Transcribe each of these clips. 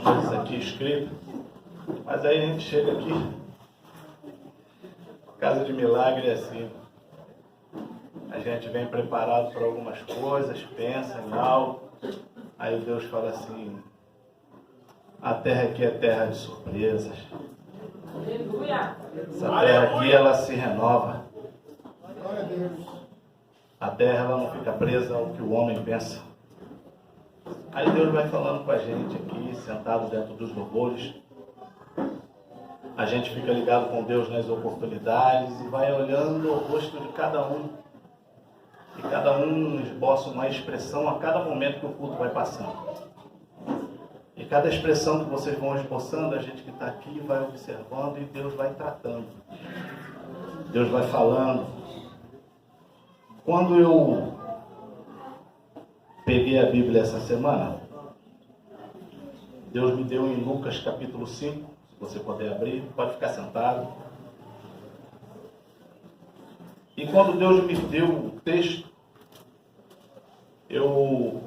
coisas aqui escritas, mas aí a gente chega aqui, casa de milagre é assim. A gente vem preparado para algumas coisas, pensa em algo, aí Deus fala assim, a terra aqui é terra de surpresas. Essa terra aqui, ela se renova. A terra, ela não fica presa ao que o homem pensa. Aí Deus vai falando com a gente aqui, sentado dentro dos louvores. A gente fica ligado com Deus nas oportunidades e vai olhando o rosto de cada um. E cada um esboça uma expressão a cada momento que o culto vai passando. E cada expressão que vocês vão esboçando, a gente que está aqui vai observando e Deus vai tratando. Deus vai falando. Quando eu peguei a Bíblia essa semana, Deus me deu em Lucas capítulo 5, se você puder abrir, pode ficar sentado. E quando Deus me deu o texto, eu,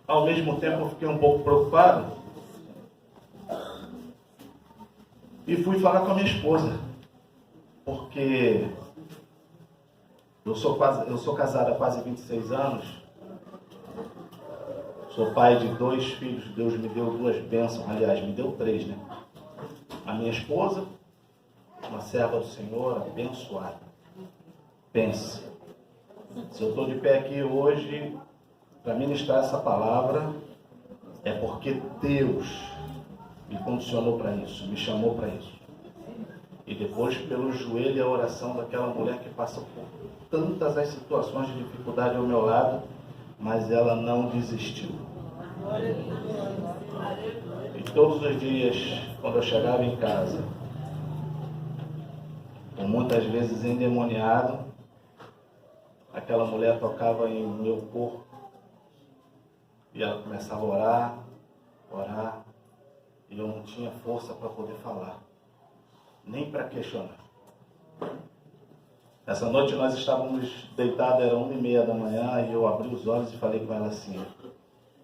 ao mesmo tempo, fiquei um pouco preocupado e fui falar com a minha esposa, porque eu sou casado há quase 26 anos, sou pai de 2 filhos, Deus me deu 2 bênçãos, aliás, me deu 3, né? A minha esposa, uma serva do Senhor, abençoada. Pense, se eu estou de pé aqui hoje para ministrar essa palavra, é porque Deus me condicionou para isso, me chamou para isso. E depois pelo joelho e a oração daquela mulher que passa por tantas as situações de dificuldade ao meu lado, mas ela não desistiu. E todos os dias, quando eu chegava em casa, muitas vezes endemoniado, aquela mulher tocava em meu corpo e ela começava a orar, e eu não tinha força para poder falar, nem para questionar. Essa noite nós estávamos deitados, era 1h30 da manhã, e eu abri os olhos e falei com ela assim,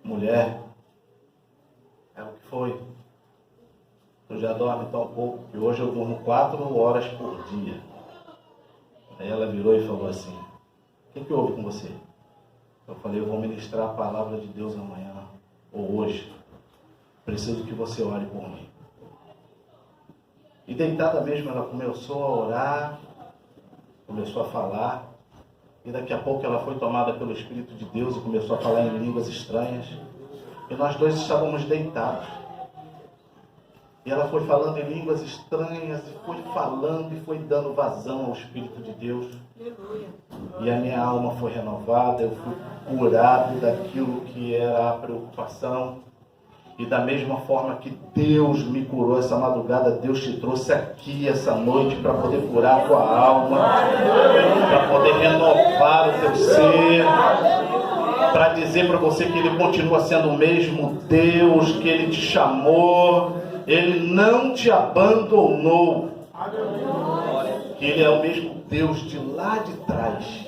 mulher, é o que foi? Tu já dorme tão pouco, que hoje eu durmo 4 horas por dia. Aí ela virou e falou assim, o que houve com você? Eu falei, eu vou ministrar a palavra de Deus amanhã, ou hoje. Preciso que você ore por mim. E deitada mesmo, ela começou a orar, começou a falar, e daqui a pouco ela foi tomada pelo Espírito de Deus e começou a falar em línguas estranhas. E nós 2 estávamos deitados. E ela foi falando em línguas estranhas, e foi falando e foi dando vazão ao Espírito de Deus. E a minha alma foi renovada, eu fui curado daquilo que era a preocupação. E da mesma forma que Deus me curou essa madrugada, Deus te trouxe aqui essa noite para poder curar a tua alma, para poder renovar o teu ser, para dizer para você que Ele continua sendo o mesmo Deus, que Ele te chamou, Ele não te abandonou, que Ele é o mesmo Deus de lá de trás.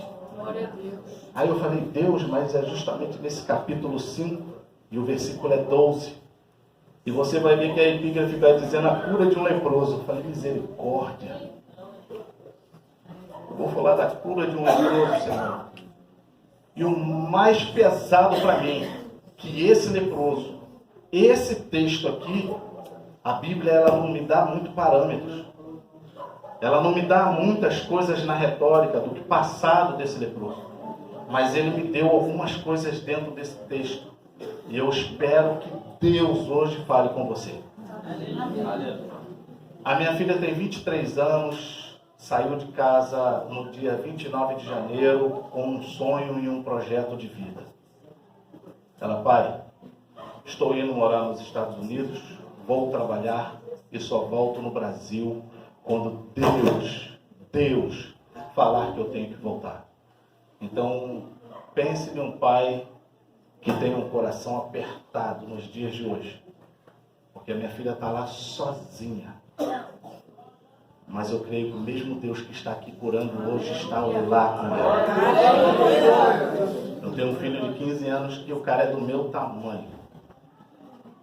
Aí eu falei, Deus, mas é justamente nesse capítulo 5, e o versículo é 12. E você vai ver que a epígrafe vai dizendo a cura de um leproso. Eu falei, misericórdia. Eu vou falar da cura de um leproso, Senhor. E o mais pesado para mim, que esse leproso, esse texto aqui, a Bíblia ela não me dá muito parâmetros. Ela não me dá muitas coisas na retórica do que passado desse leproso. Mas ele me deu algumas coisas dentro desse texto. E eu espero que Deus hoje fale com você. A minha filha tem 23 anos, saiu de casa no dia 29 de janeiro com um sonho e um projeto de vida. Ela, pai, estou indo morar nos Estados Unidos, vou trabalhar e só volto no Brasil quando Deus falar que eu tenho que voltar. Então, pense em um pai que tem um coração apertado nos dias de hoje, porque a minha filha está lá sozinha, mas eu creio que o mesmo Deus que está aqui curando hoje está lá com ela. Eu tenho um filho de 15 anos que o cara é do meu tamanho,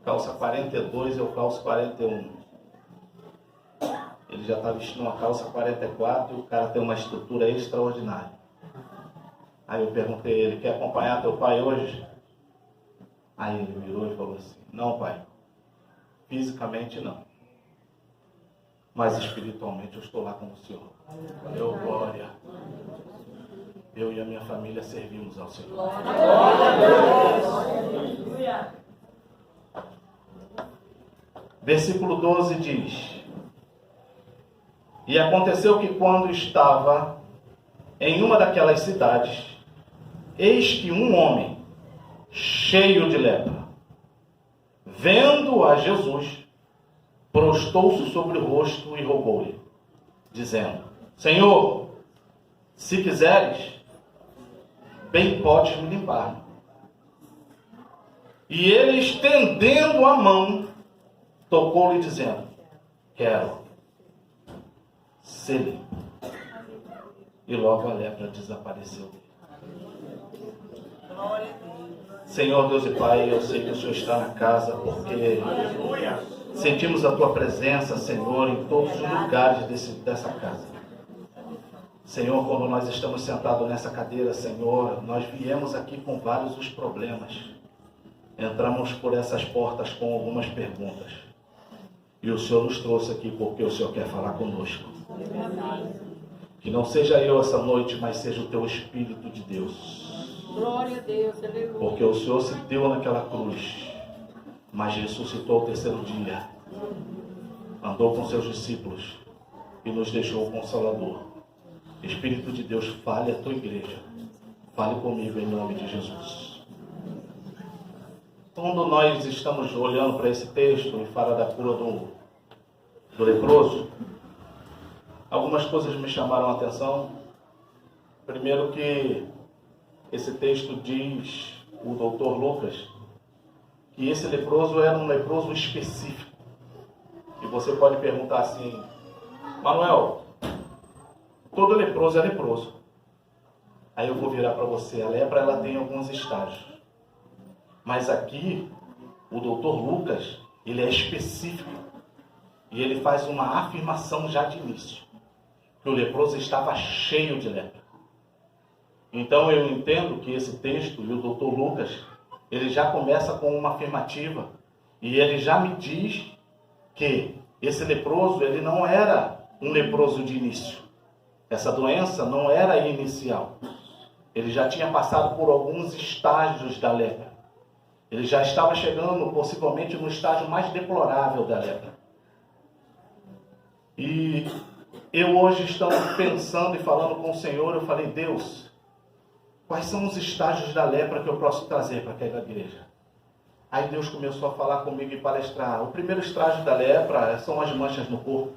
calça 42, eu calço 41. Ele já está vestindo uma calça 44 e o cara tem uma estrutura extraordinária. Aí eu perguntei a ele, quer acompanhar teu pai hoje? Aí ele virou e falou assim, não, pai, fisicamente não, mas espiritualmente eu estou lá com o Senhor. Eu, glória. Eu e a minha família servimos ao Senhor. Versículo 12 diz, e aconteceu que quando estava em uma daquelas cidades, eis que um homem cheio de lepra, vendo a Jesus, prostou-se sobre o rosto e rogou-lhe, dizendo, Senhor, se quiseres, bem podes me limpar. E ele, estendendo a mão, tocou-lhe, dizendo, quero ser limpo. E logo a lepra desapareceu. Senhor Deus e Pai, eu sei que o Senhor está na casa, porque sentimos a Tua presença, Senhor, em todos os lugares dessa casa. Senhor, quando nós estamos sentados nessa cadeira, Senhor, nós viemos aqui com vários os problemas. Entramos por essas portas com algumas perguntas. E o Senhor nos trouxe aqui porque o Senhor quer falar conosco. Que não seja eu essa noite, mas seja o Teu Espírito de Deus. Glória a Deus, aleluia. Porque o Senhor se deu naquela cruz, mas ressuscitou ao terceiro dia. Andou com seus discípulos e nos deixou o Consolador. Espírito de Deus, fale a Tua igreja. Fale comigo em nome de Jesus. Quando nós estamos olhando para esse texto e fala da cura do leproso, algumas coisas me chamaram a atenção. Primeiro que esse texto diz, o doutor Lucas, que esse leproso era um leproso específico. E você pode perguntar assim, Manuel, todo leproso é leproso. Aí eu vou virar para você, a lepra ela tem alguns estágios. Mas aqui, o doutor Lucas, ele é específico. E ele faz uma afirmação já de início. Que o leproso estava cheio de lepra. Então eu entendo que esse texto, e o doutor Lucas, ele já começa com uma afirmativa. E ele já me diz que esse leproso, ele não era um leproso de início. Essa doença não era inicial. Ele já tinha passado por alguns estágios da lepra. Ele já estava chegando possivelmente no estágio mais deplorável da lepra. E eu hoje estava pensando e falando com o Senhor, eu falei, Deus, quais são os estágios da lepra que eu posso trazer para aquela igreja? Aí Deus começou a falar comigo e palestrar. O primeiro estágio da lepra são as manchas no corpo.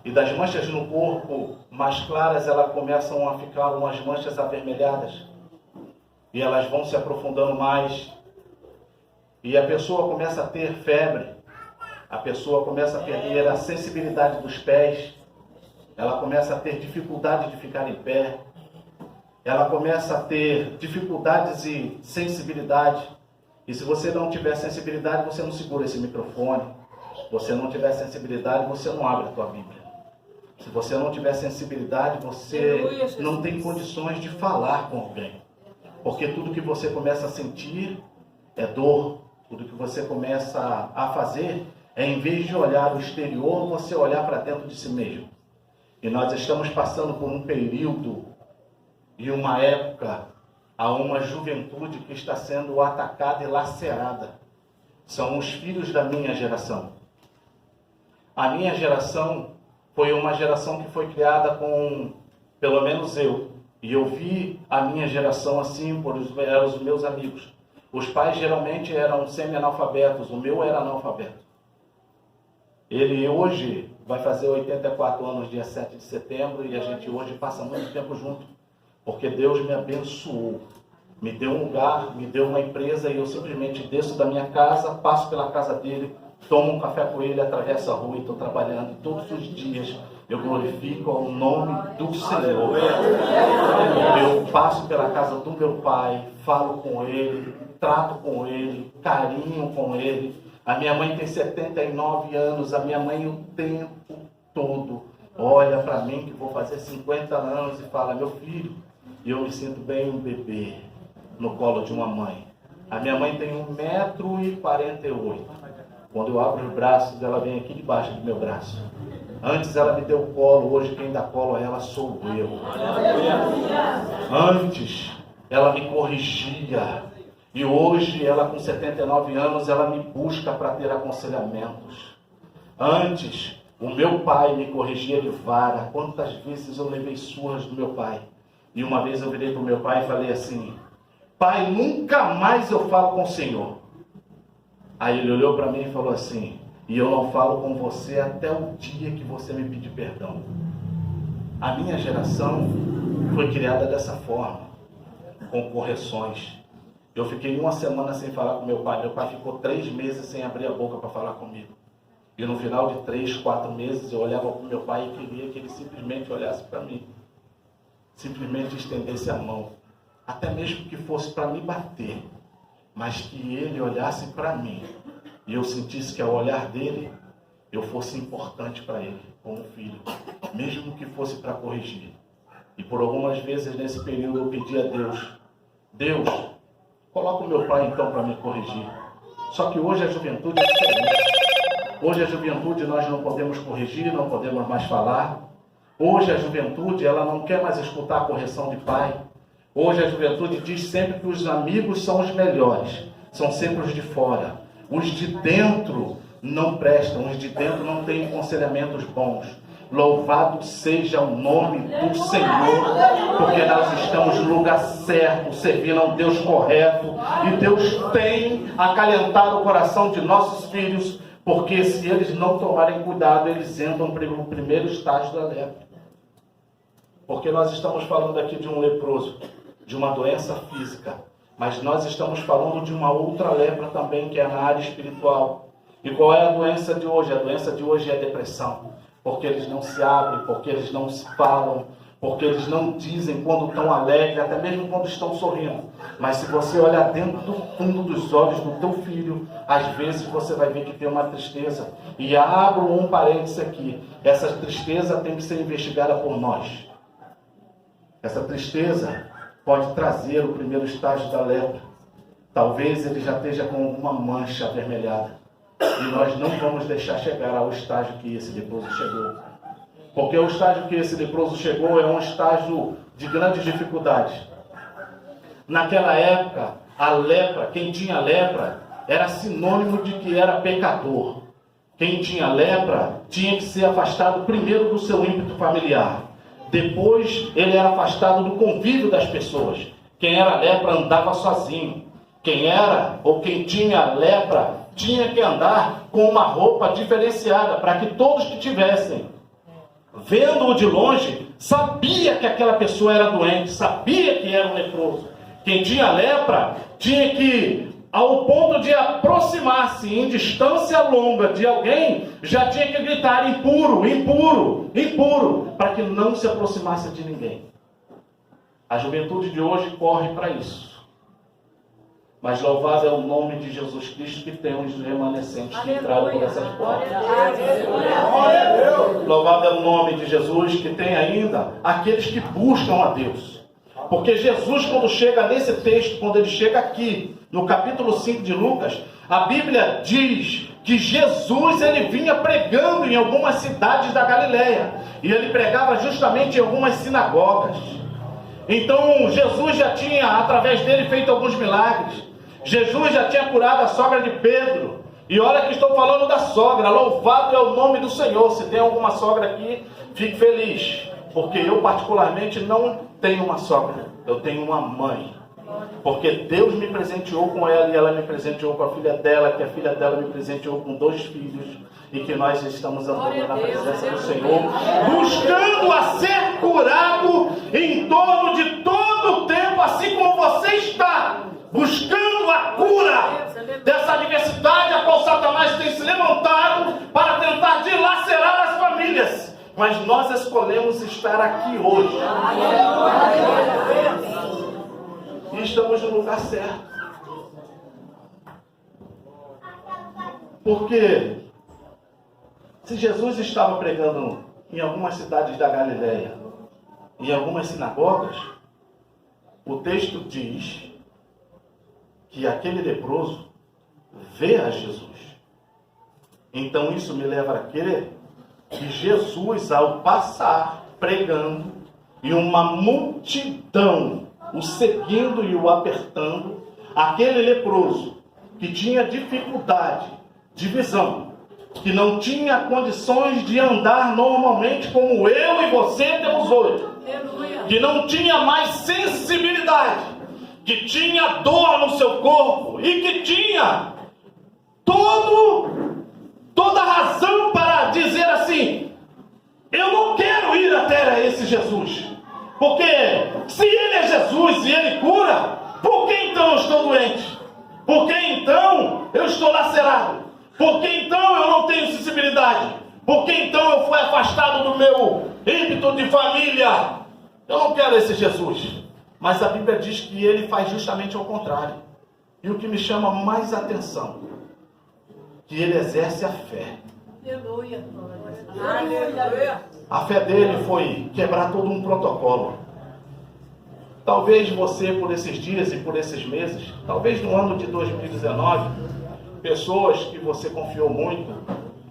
E das manchas no corpo mais claras, elas começam a ficar umas manchas avermelhadas. E elas vão se aprofundando mais. E a pessoa começa a ter febre. A pessoa começa a perder a sensibilidade dos pés. Ela começa a ter dificuldade de ficar em pé. Ela começa a ter dificuldades e sensibilidade. E se você não tiver sensibilidade, você não segura esse microfone. Se você não tiver sensibilidade, você não abre a tua Bíblia. Se você não tiver sensibilidade, você não tem condições de falar com alguém. Porque tudo que você começa a sentir é dor. Tudo que você começa a fazer é, em vez de olhar o exterior, você olhar para dentro de si mesmo. E nós estamos passando por um período e uma época a uma juventude que está sendo atacada e lacerada. São os filhos da minha geração. A minha geração foi uma geração que foi criada com, pelo menos eu, e eu vi a minha geração assim, eram os meus amigos. Os pais geralmente eram semi-analfabetos, o meu era analfabeto. Ele hoje vai fazer 84 anos, dia 7 de setembro, e a gente hoje passa muito tempo junto, porque Deus me abençoou. Me deu um lugar, me deu uma empresa, e eu simplesmente desço da minha casa, passo pela casa dele, tomo um café com ele, atravesso a rua e estou trabalhando todos os dias eu glorifico o nome do Senhor. Eu passo pela casa do meu pai, falo com ele, trato com ele, carinho com ele. A minha mãe tem 79 anos, a minha mãe o tempo todo olha para mim, que vou fazer 50 anos, e fala: meu filho, e eu me sinto bem um bebê no colo de uma mãe. A minha mãe tem 1,48 m. Quando eu abro os braços, ela vem aqui debaixo do meu braço. Antes ela me deu colo, hoje quem dá colo a ela sou eu. Antes ela me corrigia, e hoje ela com 79 anos, ela me busca para ter aconselhamentos. Antes o meu pai me corrigia de vara. Quantas vezes eu levei surras do meu pai. E uma vez eu virei para o meu pai e falei assim: pai, nunca mais eu falo com o senhor. Aí ele olhou para mim e falou assim: e eu não falo com você até o dia que você me pedir perdão. A minha geração foi criada dessa forma, com correções. Eu fiquei 1 semana sem falar com meu pai ficou 3 meses sem abrir a boca para falar comigo. E no final de 3, 4 meses eu olhava para o meu pai e queria que ele simplesmente olhasse para mim, simplesmente estendesse a mão, até mesmo que fosse para me bater, mas que ele olhasse para mim e eu sentisse que ao olhar dele eu fosse importante para ele, como filho, mesmo que fosse para corrigir. E por algumas vezes nesse período eu pedi a Deus, coloca o meu pai então para me corrigir. Só que hoje a juventude é diferente. Hoje a juventude nós não podemos corrigir, não podemos mais falar. Hoje a juventude ela não quer mais escutar a correção de pai. Hoje a juventude diz sempre que os amigos são os melhores, são sempre os de fora. Os de dentro não prestam, os de dentro não têm aconselhamentos bons. Louvado seja o nome do Senhor, porque nós estamos no lugar certo, servindo a um Deus correto, e Deus tem acalentado o coração de nossos filhos, porque se eles não tomarem cuidado, eles entram no primeiro estágio da lepra. Porque nós estamos falando aqui de um leproso, de uma doença física, mas nós estamos falando de uma outra lepra também, que é na área espiritual. E qual é a doença de hoje? A doença de hoje é a depressão. Porque eles não se abrem, porque eles não se falam, porque eles não dizem quando estão alegres, até mesmo quando estão sorrindo. Mas se você olhar dentro do fundo dos olhos do teu filho, às vezes você vai ver que tem uma tristeza. E abro um parênteses aqui: essa tristeza tem que ser investigada por nós. Essa tristeza pode trazer o primeiro estágio da lepra. Talvez ele já esteja com alguma mancha avermelhada. E nós não vamos deixar chegar ao estágio que esse leproso chegou. Porque o estágio que esse leproso chegou é um estágio de grandes dificuldades. Naquela época, a lepra, quem tinha lepra, era sinônimo de que era pecador. Quem tinha lepra tinha que ser afastado primeiro do seu ímpeto familiar. Depois, ele era afastado do convívio das pessoas. Quem era lepra andava sozinho. Quem era ou quem tinha lepra tinha que andar com uma roupa diferenciada, para que todos que tivessem, vendo-o de longe, sabia que aquela pessoa era doente, sabia que era um leproso. Quem tinha lepra tinha que, ao ponto de aproximar-se em distância longa de alguém, já tinha que gritar: impuro, impuro, impuro, para que não se aproximasse de ninguém. A juventude de hoje corre para isso. Mas louvado é o nome de Jesus Cristo, que tem uns remanescentes que entraram por essas portas. Louvado é o nome de Jesus, que tem ainda aqueles que buscam a Deus. Porque Jesus, quando chega nesse texto, quando ele chega aqui, no capítulo 5 de Lucas, a Bíblia diz que Jesus ele vinha pregando em algumas cidades da Galileia. E ele pregava justamente em algumas sinagogas. Então Jesus já tinha, através dele, feito alguns milagres. Jesus já tinha curado a sogra de Pedro. E olha que estou falando da sogra. Louvado é o nome do Senhor. Se tem alguma sogra aqui, fique feliz. Porque eu particularmente não tenho uma sogra. Eu tenho uma mãe. Porque Deus me presenteou com ela e ela me presenteou com a filha dela, que a filha dela me presenteou com 2 filhos. E que nós estamos andando na presença do Senhor, buscando a ser curado em torno de todo o tempo, assim como você está buscando a cura dessa adversidade a qual Satanás tem se levantado para tentar dilacerar as famílias. mas nós escolhemos estar aqui hoje. E estamos no lugar certo. Porque se Jesus estava pregando em algumas cidades da Galileia, em algumas sinagogas, o texto diz que aquele leproso vê a Jesus. Então isso me leva a crer que Jesus, ao passar pregando, e uma multidão o seguindo e o apertando, aquele leproso que tinha dificuldade de visão, que não tinha condições de andar normalmente como eu e você temos hoje, que não tinha mais sensibilidade, que tinha dor no seu corpo e que tinha toda razão para dizer assim: eu não quero ir até esse Jesus, porque se ele é Jesus e ele cura, por que então eu estou doente? Por que então eu estou lacerado? Por que então eu não tenho sensibilidade? Por que então eu fui afastado do meu ímpeto de família? Eu não quero esse Jesus. Mas a Bíblia diz que ele faz justamente ao contrário. E o que me chama mais atenção, que ele exerce a fé. Aleluia. Aleluia. A fé dele foi quebrar todo um protocolo. Talvez você, por esses dias e por esses meses, talvez no ano de 2019, pessoas que você confiou muito,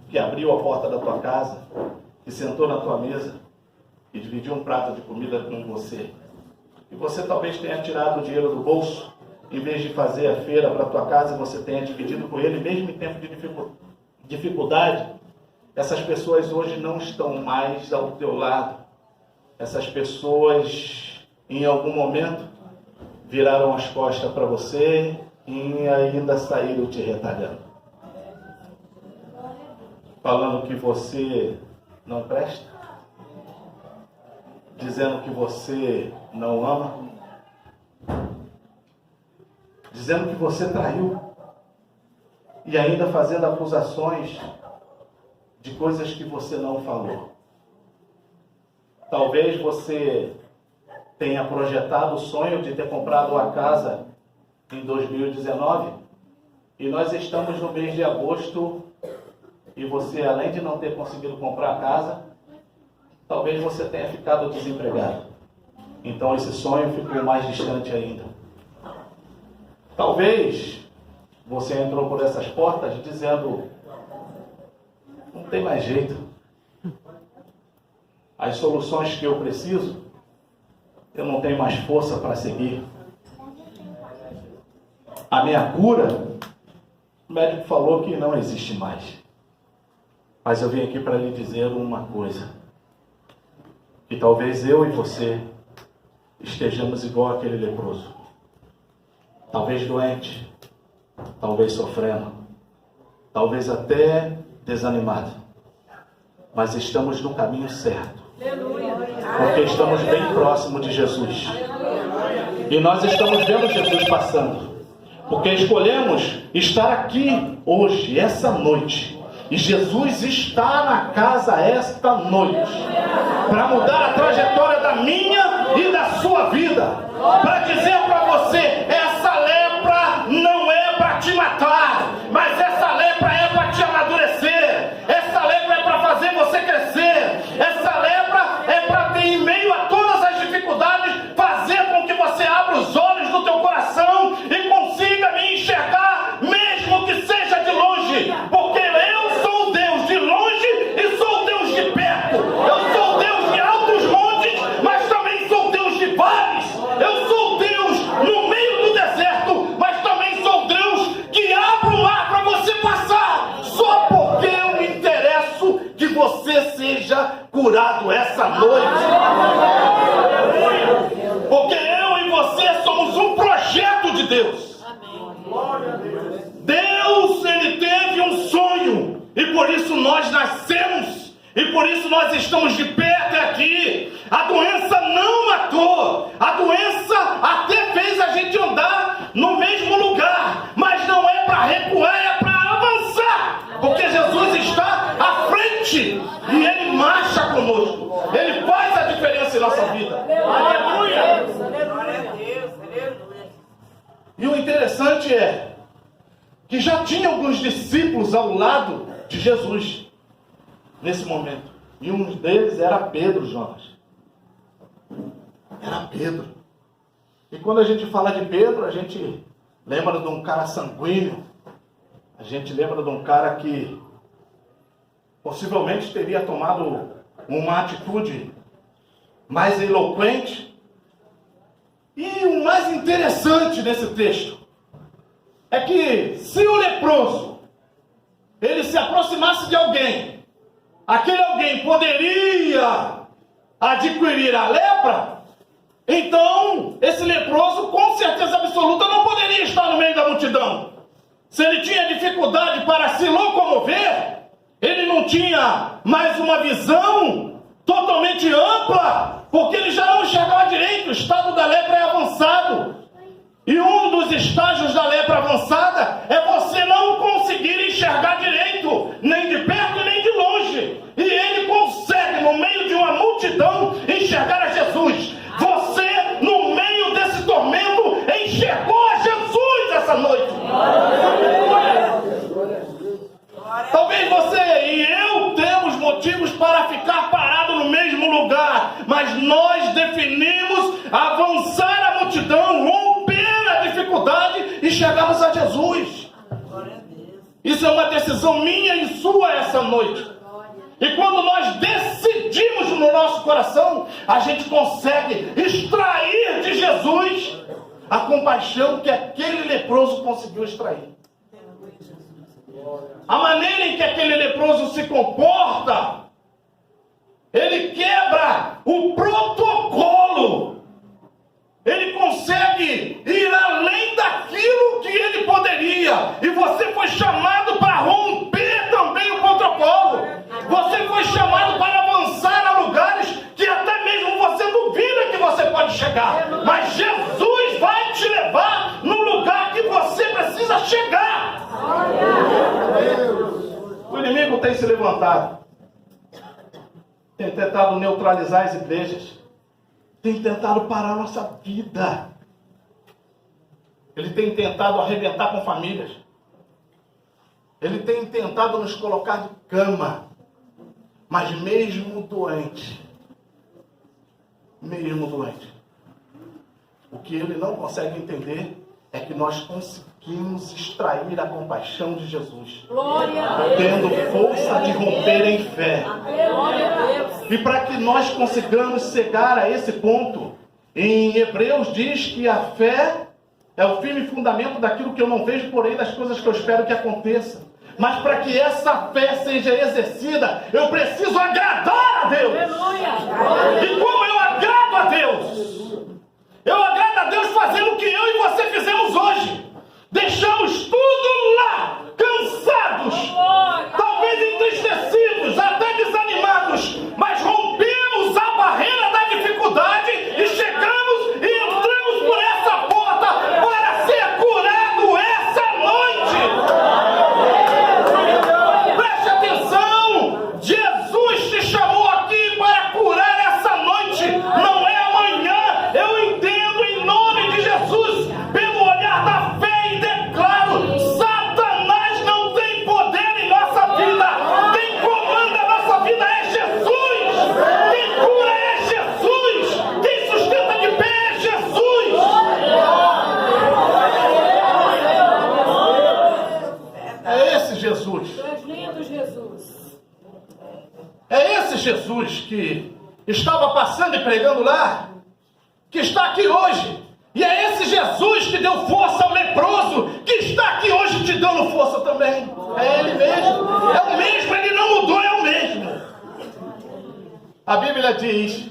que abriu a porta da tua casa, que sentou na tua mesa e dividiu um prato de comida com você. E você talvez tenha tirado o dinheiro do bolso, em vez de fazer a feira para a tua casa, você tenha dividido com ele, mesmo em tempo de dificuldade. Essas pessoas hoje não estão mais ao teu lado. Essas pessoas, em algum momento, viraram as costas para você e ainda saíram te retalhando, falando que você não presta, dizendo que você não ama, dizendo que você traiu, e ainda fazendo acusações de coisas que você não falou. Talvez você tenha projetado o sonho de ter comprado uma casa em 2019, e nós estamos no mês de agosto, e você, além de não ter conseguido comprar a casa, talvez você tenha ficado desempregado. Então esse sonho ficou mais distante ainda. Talvez você entrou por essas portas dizendo: não tem mais jeito. As soluções que eu preciso, eu não tenho mais força para seguir. A minha cura, o médico falou que não existe mais. Mas eu vim aqui para lhe dizer uma coisa: que talvez eu e você estejamos igual aquele leproso. Talvez doente, talvez sofrendo, talvez até desanimado. Mas estamos no caminho certo. Porque estamos bem próximo de Jesus. E nós estamos vendo Jesus passando. Porque escolhemos estar aqui hoje, essa noite. E Jesus está na casa esta noite, para mudar a trajetória da minha e da sua vida. Para dizer para você: essa lepra não é para te matar, mas essa lepra é para te amadurecer. Essa lepra é para fazer você crescer. Essa lepra é para, em meio a todas as dificuldades, fazer com que você abra os olhos do teu coração e consiga me enxergar, mesmo que seja de longe. Porque eu sou Deus de longe e sou Deus de perto. Eu sou Deus de altos montes, mas também sou Deus de vales. Eu sou Deus no meio do deserto, mas também sou Deus que abre o mar para você passar. Só porque eu me interesso que você seja curado essa noite. Porque eu e você somos um projeto de Deus. Deus, ele teve um sonho, e por isso nós nascemos, e por isso nós estamos de pé até aqui. A doença não matou, a doença até fez a gente andar no mesmo lugar, mas não é para recuar, é para avançar, porque Jesus está à frente e ele marcha conosco. Aleluia. E o interessante é que já tinha alguns discípulos ao lado de Jesus nesse momento. E um deles era Pedro, Jonas. Era Pedro. E quando a gente fala de Pedro, a gente lembra de um cara sanguíneo. A gente lembra de um cara que possivelmente teria tomado uma atitude mais eloquente. E o mais interessante nesse texto é que se o leproso ele se aproximasse de alguém, aquele alguém poderia adquirir a lepra, então esse leproso com certeza absoluta não poderia estar no meio da multidão. Se ele tinha dificuldade para se locomover, ele não tinha mais uma visão totalmente ampla, porque ele já não enxergava direito. O estado da lepra é avançado. E um dos estágios da lepra avançada é você não conseguir enxergar direito, nem de perto nem de longe. E ele consegue, no meio de uma multidão, enxergar a Jesus. Você, no meio desse tormento, enxergou a Jesus essa noite. Talvez você e eu temos motivos para ficar parado no mesmo lugar, mas nós definimos avançar a multidão, romper a dificuldade e chegarmos a Jesus. Isso é uma decisão minha e sua essa noite. E quando nós decidimos no nosso coração, a gente consegue extrair de Jesus a compaixão que aquele leproso conseguiu extrair. A maneira em que aquele leproso se comporta, ele quebra o protocolo. Ele consegue ir além daquilo que ele poderia. E você foi chamado para romper também o protocolo. Você foi chamado para avançar a lugares que até mesmo você duvida que você pode chegar. Mas Jesus vai te levar no lugar que você precisa chegar. O inimigo tem se levantado, tem tentado neutralizar as igrejas, tem tentado parar a nossa vida, ele tem tentado arrebentar com famílias, ele tem tentado nos colocar de cama, mas mesmo doente, o que ele não consegue entender é que nós conseguimos extrair a compaixão de Jesus, tendo força de romper em fé. E para que nós consigamos chegar a esse ponto, em Hebreus diz que a fé é o firme fundamento daquilo que eu não vejo, porém das coisas que eu espero que aconteça. Mas para que essa fé seja exercida, eu preciso agradar a Deus. E como eu agrado a Deus? Eu agrado a Deus fazendo o que eu e você fizemos hoje. Deixamos tudo lá, cansados, talvez entristecidos, até desanimados, mas rompemos a barreira da dificuldade e chegamos e entramos por essa porta para ser curado essa noite. Preste atenção, Jesus te chamou aqui para curar essa noite, não é amanhã. Eu entendo em nome de Jesus, pelo olhar da fé, e declaro: Satanás não tem poder em nossa vida. Quem comanda a nossa vida é Jesus. Quem cura é Jesus. Quem sustenta de pé é Jesus. É esse Jesus. É esse Jesus que estava passando e pregando lá, que está aqui hoje. E é esse Jesus que deu força ao leproso, que está aqui hoje te dando força também. É Ele mesmo. É o mesmo, Ele não mudou, é o mesmo. A Bíblia diz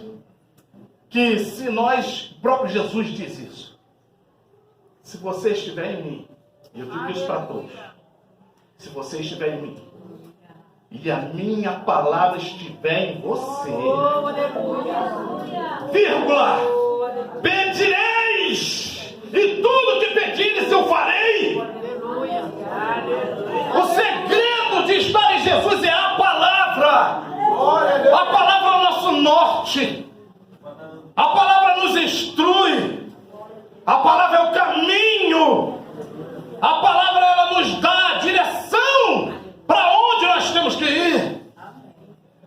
que se nós, o próprio Jesus diz isso, se você estiver em mim, e eu digo isso para todos, se você estiver em mim, e a minha palavra estiver em você, vírgula, pedireis, e tudo que pedires eu farei. O segredo de estar em Jesus é a palavra. A palavra é o nosso norte. A palavra A palavra é o caminho. A palavra, ela nos dá a direção para onde nós temos que ir.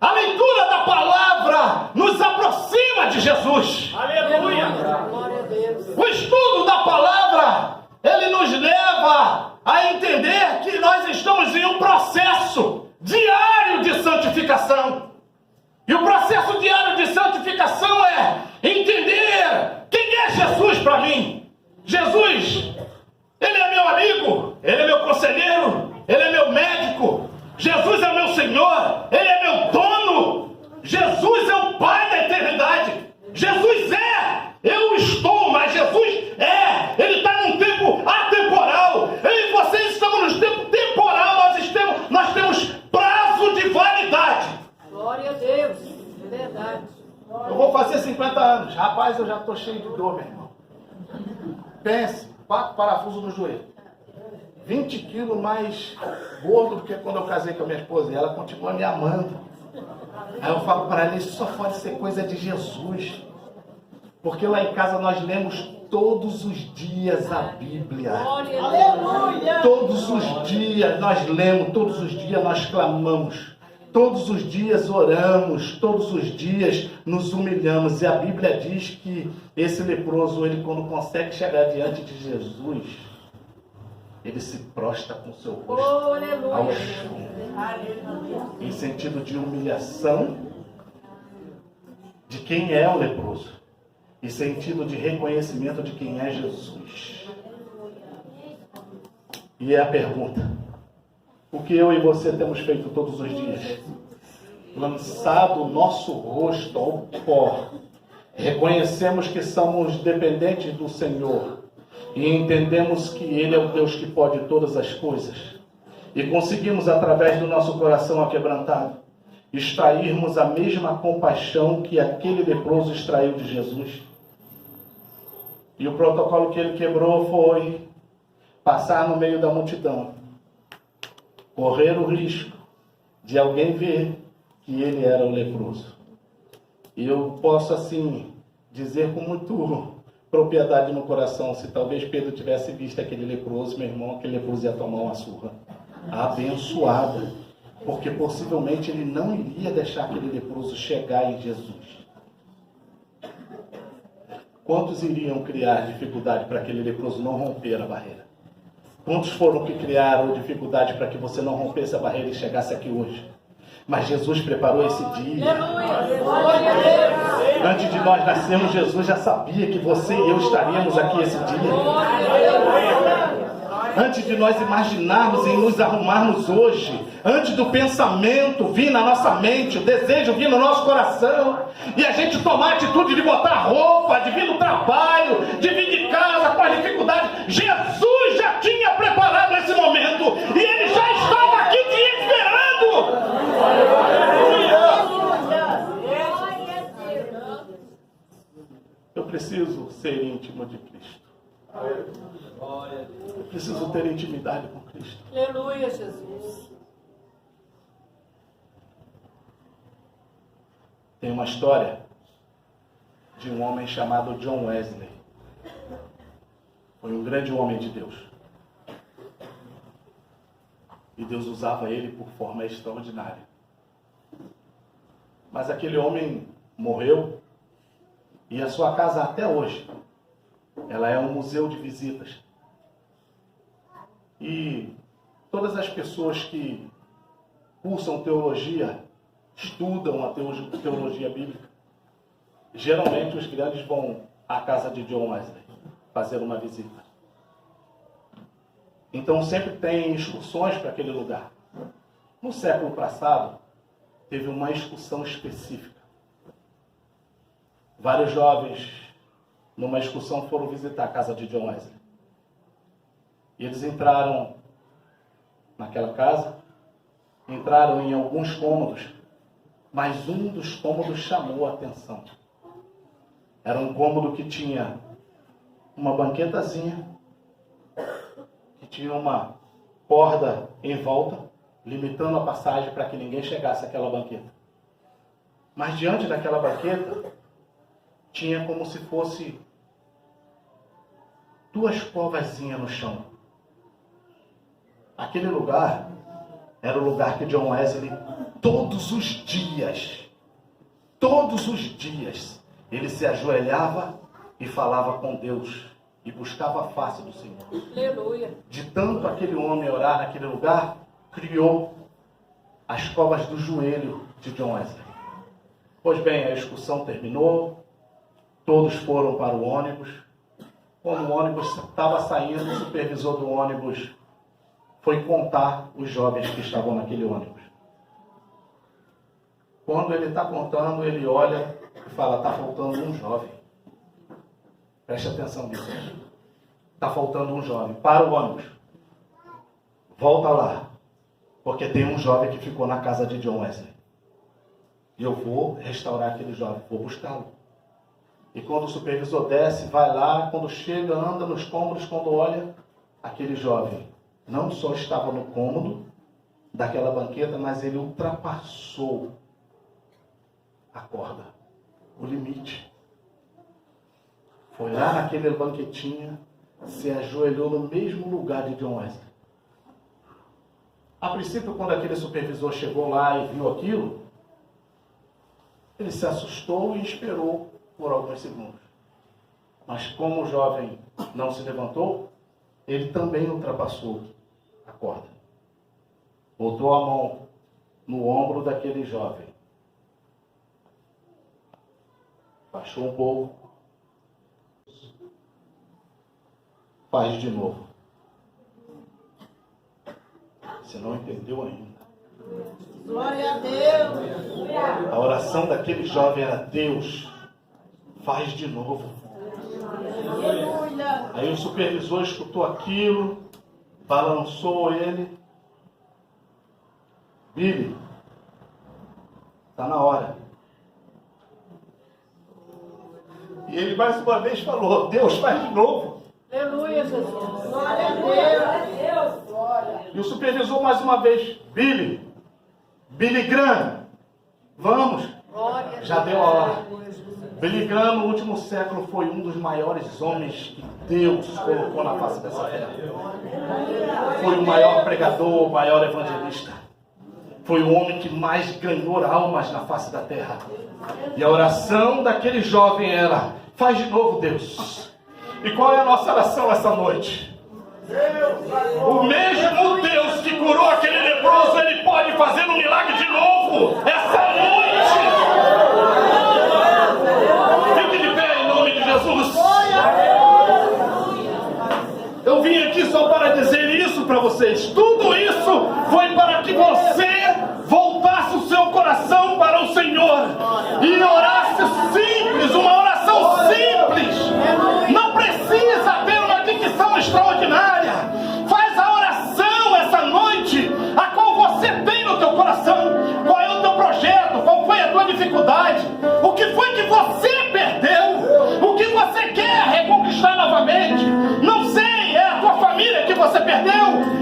A leitura da palavra nos aproxima de Jesus. Aleluia. Glória a Deus. O estudo da palavra, ele nos leva a entender que nós estamos em um processo diário de santificação. E o processo diário de santificação é entender quem é Jesus para mim. Jesus, ele é meu amigo, ele é meu conselheiro, ele é meu médico. Jesus é meu Senhor, ele é meu dono. Jesus é o Pai da eternidade. Jesus é, eu estou, mas Jesus é. Ele está num tempo atemporal. Eu e vocês estamos no tempo temporal. Nós temos prazo de validade. Glória a Deus. É verdade. Eu vou fazer 50 anos. Rapaz, eu já estou cheio de dor, meu irmão. Pense, 4 parafusos no joelho. 20 quilos mais gordo do que quando eu casei com a minha esposa. E ela continua me amando. Aí eu falo para ela, isso só pode ser coisa de Jesus. Porque lá em casa nós lemos todos os dias a Bíblia. Aleluia. Todos os dias nós lemos, todos os dias nós clamamos. Todos os dias oramos, todos os dias nos humilhamos. E a Bíblia diz que esse leproso, ele quando consegue chegar diante de Jesus, ele se prostra com seu rosto ao chão, em sentido de humilhação de quem é o leproso, em sentido de reconhecimento de quem é Jesus. E é a pergunta: o que eu e você temos feito todos os dias? Lançado o nosso rosto ao pó. Reconhecemos que somos dependentes do Senhor e entendemos que Ele é o Deus que pode todas as coisas. E conseguimos, através do nosso coração aquebrantado, extrairmos a mesma compaixão que aquele leproso extraiu de Jesus. E o protocolo que ele quebrou foi passar no meio da multidão, correr o risco de alguém ver que ele era o leproso. E eu posso assim dizer com muito propriedade no coração, se talvez Pedro tivesse visto aquele leproso, meu irmão, aquele leproso ia tomar uma surra abençoada, porque possivelmente ele não iria deixar aquele leproso chegar em Jesus. Quantos iriam criar dificuldade para aquele leproso não romper a barreira? Quantos foram que criaram dificuldade para que você não rompesse a barreira e chegasse aqui hoje? Mas Jesus preparou esse dia. Antes de nós nascermos, Jesus já sabia que você e eu estaríamos aqui esse dia. Antes de nós imaginarmos em nos arrumarmos hoje, antes do pensamento vir na nossa mente, o desejo vir no nosso coração, e a gente tomar a atitude de botar roupa, de vir no trabalho, de vir de casa com as dificuldades, Jesus já tinha preparado esse momento, e Ele já estava aqui te esperando. Eu preciso ser íntimo de Cristo. Eu preciso ter intimidade com Cristo. Aleluia, Jesus. Tem uma história de um homem chamado John Wesley. Foi um grande homem de Deus. E Deus usava ele por forma extraordinária. Mas aquele homem morreu e a sua casa até hoje, ela é um museu de visitas. E todas as pessoas que cursam teologia, estudam a teologia bíblica, geralmente os grandes vão à casa de John Wesley fazer uma visita. Então sempre tem excursões para aquele lugar. No século passado, teve uma excursão específica. Vários jovens, numa excursão, foram visitar a casa de John Wesley. E eles entraram naquela casa, entraram em alguns cômodos, mas um dos cômodos chamou a atenção. Era um cômodo que tinha uma banquetazinha, que tinha uma corda em volta, limitando a passagem para que ninguém chegasse àquela banqueta. Mas diante daquela banqueta, tinha como se fosse 2 covazinhas no chão. Aquele lugar era o lugar que John Wesley, todos os dias, ele se ajoelhava e falava com Deus e buscava a face do Senhor. Aleluia. De tanto aquele homem orar naquele lugar, criou as covas do joelho de John Wesley. Pois bem, a excursão terminou, todos foram para o ônibus. Quando o ônibus estava saindo, o supervisor do ônibus foi contar os jovens que estavam naquele ônibus. Quando ele está contando, ele olha e fala: está faltando um jovem. Preste atenção nisso. Está faltando um jovem. Para o ônibus. Volta lá. Porque tem um jovem que ficou na casa de John Wesley. E eu vou restaurar aquele jovem. Vou buscá-lo. E quando o supervisor desce, vai lá. Quando chega, anda nos cômodos. Quando olha, aquele jovem não só estava no cômodo daquela banqueta, mas ele ultrapassou a corda, o limite. Foi lá naquele banquetinha, se ajoelhou no mesmo lugar de John Wesley. A princípio, quando aquele supervisor chegou lá e viu aquilo, ele se assustou e esperou por alguns segundos. Mas como o jovem não se levantou, ele também ultrapassou a corda. Botou a mão no ombro daquele jovem. Baixou um pouco. Faz de novo. Você não entendeu ainda. Glória a Deus. A oração daquele jovem era: Deus, faz de novo. Aleluia. Aí o supervisor escutou aquilo, balançou ele. Billy, está na hora. E ele mais uma vez falou: Deus, faz de novo. Aleluia, Jesus. Glória a Deus. Glória. E o supervisor mais uma vez: Billy Graham, vamos. Glória a Já Deus. deu a hora. Billy Graham, no último século, foi um dos maiores homens que Deus colocou na face dessa terra. Foi o maior pregador, o maior evangelista. Foi o homem que mais ganhou almas na face da terra. E a oração daquele jovem era: faz de novo, Deus. E qual é a nossa oração essa noite? O mesmo Deus que curou aquele leproso, Ele pode fazer um milagre de novo essa noite. Fique de pé em nome de Jesus. Eu vim aqui só para dizer isso para vocês. Tudo isso foi para que você voltasse o seu coração para o Senhor e orasse simples, uma oração simples. Não precisa ter uma dicção extraordinária. Faz a oração essa noite, a qual você tem no teu coração. Qual é o teu projeto? Qual foi a tua dificuldade? O que foi que você perdeu? O que você quer reconquistar novamente? Não sei, é a tua família que você perdeu.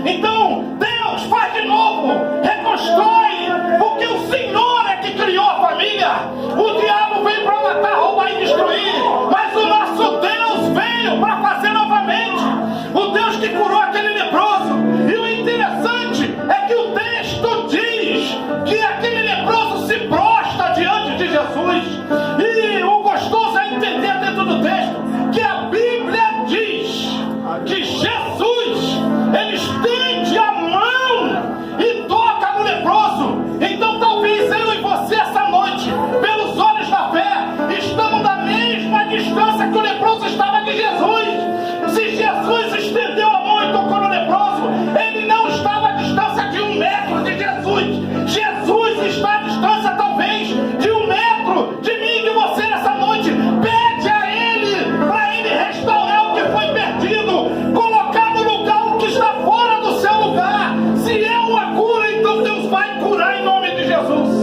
Então, Deus, faz de novo, reconstrói, porque o Senhor é que criou a família. O diabo veio para matar, roubar e destruir, mas o nosso Deus veio para fazer novamente. O Deus que curou aquele leproso. E o interessante é que o texto diz que aquele leproso se prostra diante de Jesus. E o gostoso é entender dentro do texto que a Bíblia diz que Jesus, ele estende a mão e toca no leproso. Então talvez eu e você essa noite, pelos olhos da fé, estamos na mesma distância que o leproso estava de Jesus. Se Jesus estendeu a mão e tocou no leproso, ele não estava à distância de 1 metro de Jesus. Jesus está à distância talvez de 1 metro de mim e de você nessa noite. Pede a ele, para ele restaurar o que foi perdido, colocar no lugar o que está fora do seu lugar. Se é uma cura, então Deus vai curar em nome de Jesus.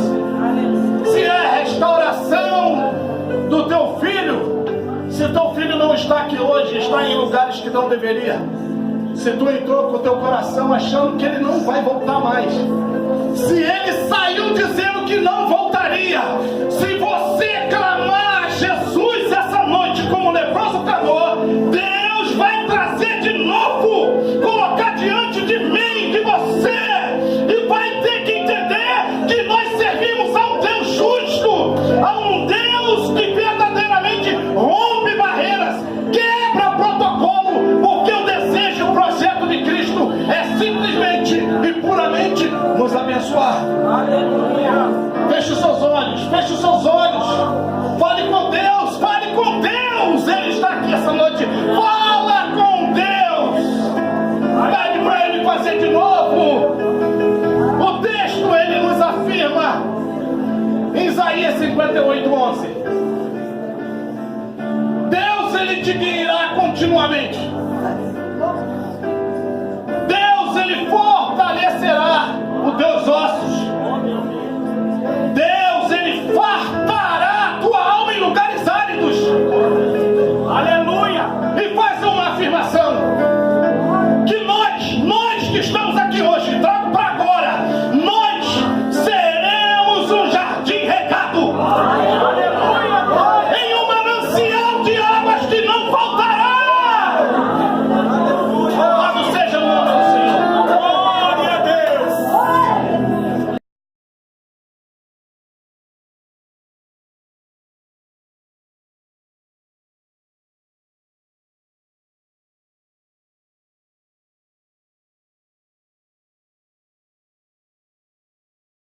Se é restauração do teu filho, se teu filho não está aqui hoje, está em lugares que não deveria, se tu entrou com o teu coração achando que ele não vai voltar mais, se ele saiu dizendo que não voltaria, se você clamar a Jesus essa noite como o leproso clamou, Deus vai trazer Feche os seus olhos, feche os seus olhos. Fale com Deus, fale com Deus. Ele está aqui essa noite. Fala com Deus. Pede para Ele fazer de novo. O texto, ele nos afirma em Isaías 58:11. Deus, Ele te guiará continuamente. Deus, Ele fortalecerá os teus ossos.